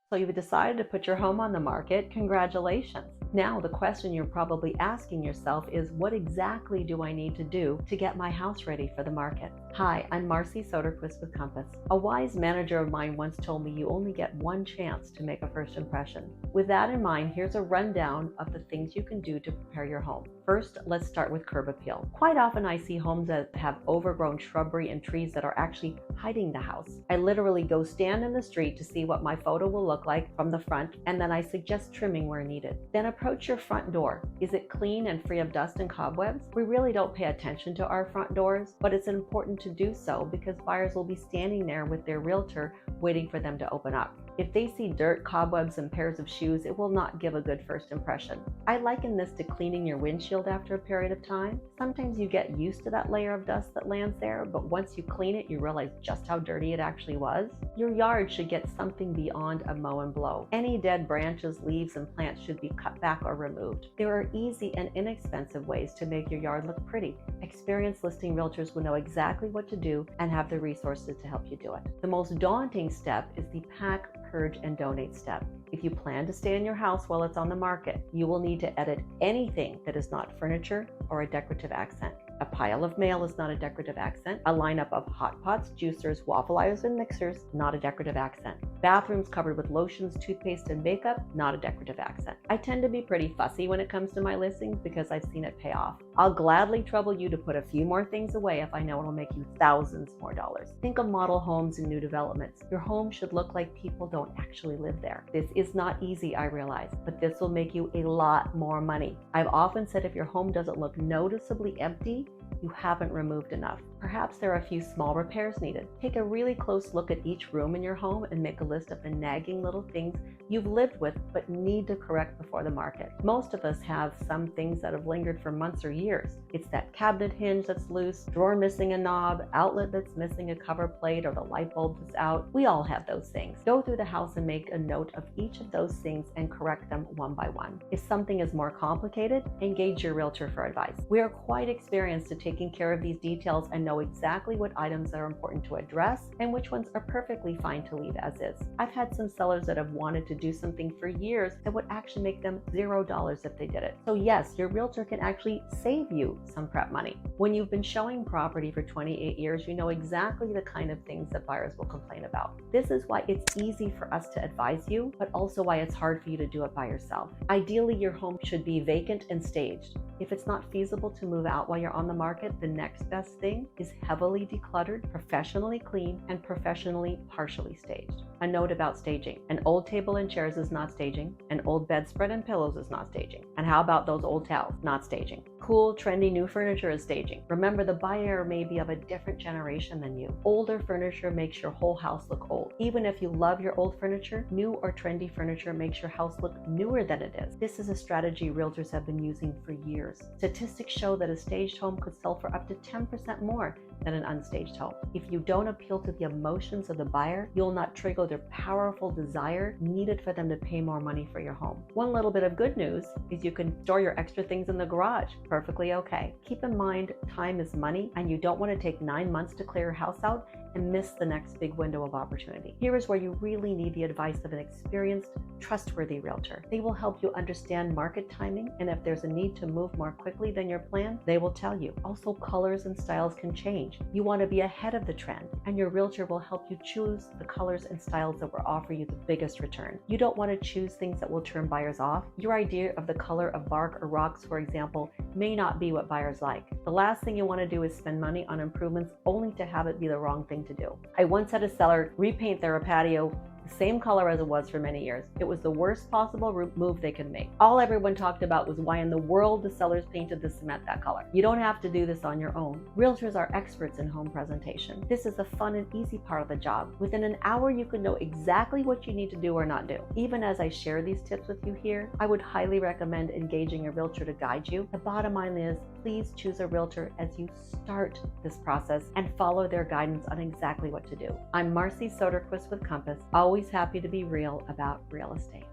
So you've decided to put your home on the market. Congratulations. Now, the question you're probably asking yourself is, what exactly do I need to do to get my house ready for the market? Hi, I'm Marcy Soderquist with Compass. A wise manager of mine once told me you only get one chance to make a first impression. With that in mind, here's a rundown of the things you can do to prepare your home. First, let's start with curb appeal. Quite often I see homes that have overgrown shrubbery and trees that are actually hiding the house. I literally go stand in the street to see what my photo will look like from the front, and then I suggest trimming where needed. Then approach your front door. Is it clean and free of dust and cobwebs? We really don't pay attention to our front doors, but it's important to do so because buyers will be standing there with their realtor waiting for them to open up. If they see dirt, cobwebs, and pairs of shoes, it will not give a good first impression. I liken this to cleaning your windshield after a period of time. Sometimes you get used to that layer of dust that lands there, but once you clean it, you realize just how dirty it actually was. Your yard should get something beyond a mow and blow. Any dead branches, leaves, and plants should be cut back or removed. There are easy and inexpensive ways to make your yard look pretty. Experienced listing realtors will know exactly what to do and have the resources to help you do it. The most daunting step is the pack, purge, and donate step. If you plan to stay in your house while it's on the market, you will need to edit anything that is not furniture or a decorative accent. A pile of mail is not a decorative accent. A lineup of hot pots, juicers, waffle ironers, and mixers, not a decorative accent. Bathrooms covered with lotions, toothpaste, and makeup, not a decorative accent. I tend to be pretty fussy when it comes to my listings because I've seen it pay off. I'll gladly trouble you to put a few more things away if I know it'll make you thousands more dollars. Think of model homes and new developments. Your home should look like people don't actually live there. This is not easy, I realize, but this will make you a lot more money. I've often said if your home doesn't look noticeably empty, you haven't removed enough. Perhaps there are a few small repairs needed. Take a really close look at each room in your home and make a list of the nagging little things you've lived with but need to correct before the market. Most of us have some things that have lingered for months or years. It's that cabinet hinge that's loose, drawer missing a knob, outlet that's missing a cover plate, or the light bulb that's out. We all have those things. Go through the house and make a note of each of those things and correct them one by one. If something is more complicated, engage your realtor for advice. We are quite experienced at taking care of these details and know exactly what items are important to address and which ones are perfectly fine to leave as is. I've had some sellers that have wanted to do something for years that would actually make them $0 if they did it. So yes, your realtor can actually save you some prep money. When you've been showing property for 28 years, you know exactly the kind of things that buyers will complain about. This is why it's easy for us to advise you, but also why it's hard for you to do it by yourself. Ideally, your home should be vacant and staged. If it's not feasible to move out while you're on the market, the next best thing is heavily decluttered, professionally clean, and professionally partially staged. A note about staging. An old table and chairs is not staging. An old bedspread and pillows is not staging. And how about those old towels? Not staging. Cool, trendy new furniture is staging. Remember, the buyer may be of a different generation than you. Older furniture makes your whole house look old. Even if you love your old furniture, new or trendy furniture makes your house look newer than it is. This is a strategy realtors have been using for years. Statistics show that a staged home could sell for up to 10% more than an unstaged home. If you don't appeal to the emotions of the buyer, you'll not trigger their powerful desire needed for them to pay more money for your home. One little bit of good news is you can store your extra things in the garage. Perfectly okay. Keep in mind, time is money, and you don't want to take 9 months to clear your house out and miss the next big window of opportunity. Here is where you really need the advice of an experienced, trustworthy realtor. They will help you understand market timing, and if there's a need to move more quickly than your plan, they will tell you. Also, colors and styles can change. You want to be ahead of the trend, and your realtor will help you choose the colors and styles that will offer you the biggest return. You don't want to choose things that will turn buyers off. Your idea of the color of bark or rocks, for example, may not be what buyers like. The last thing you want to do is spend money on improvements only to have it be the wrong thing to do. I once had a seller repaint their patio the same color as it was for many years. It was the worst possible move they could make. All everyone talked about was why in the world the sellers painted the cement that color. You don't have to do this on your own. Realtors are experts in home presentation. This is the fun and easy part of the job. Within an hour, you can know exactly what you need to do or not do. Even as I share these tips with you here, I would highly recommend engaging a realtor to guide you. The bottom line is, please choose a realtor as you start this process and follow their guidance on exactly what to do. I'm Marcy Soderquist with Compass, always happy to be real about real estate.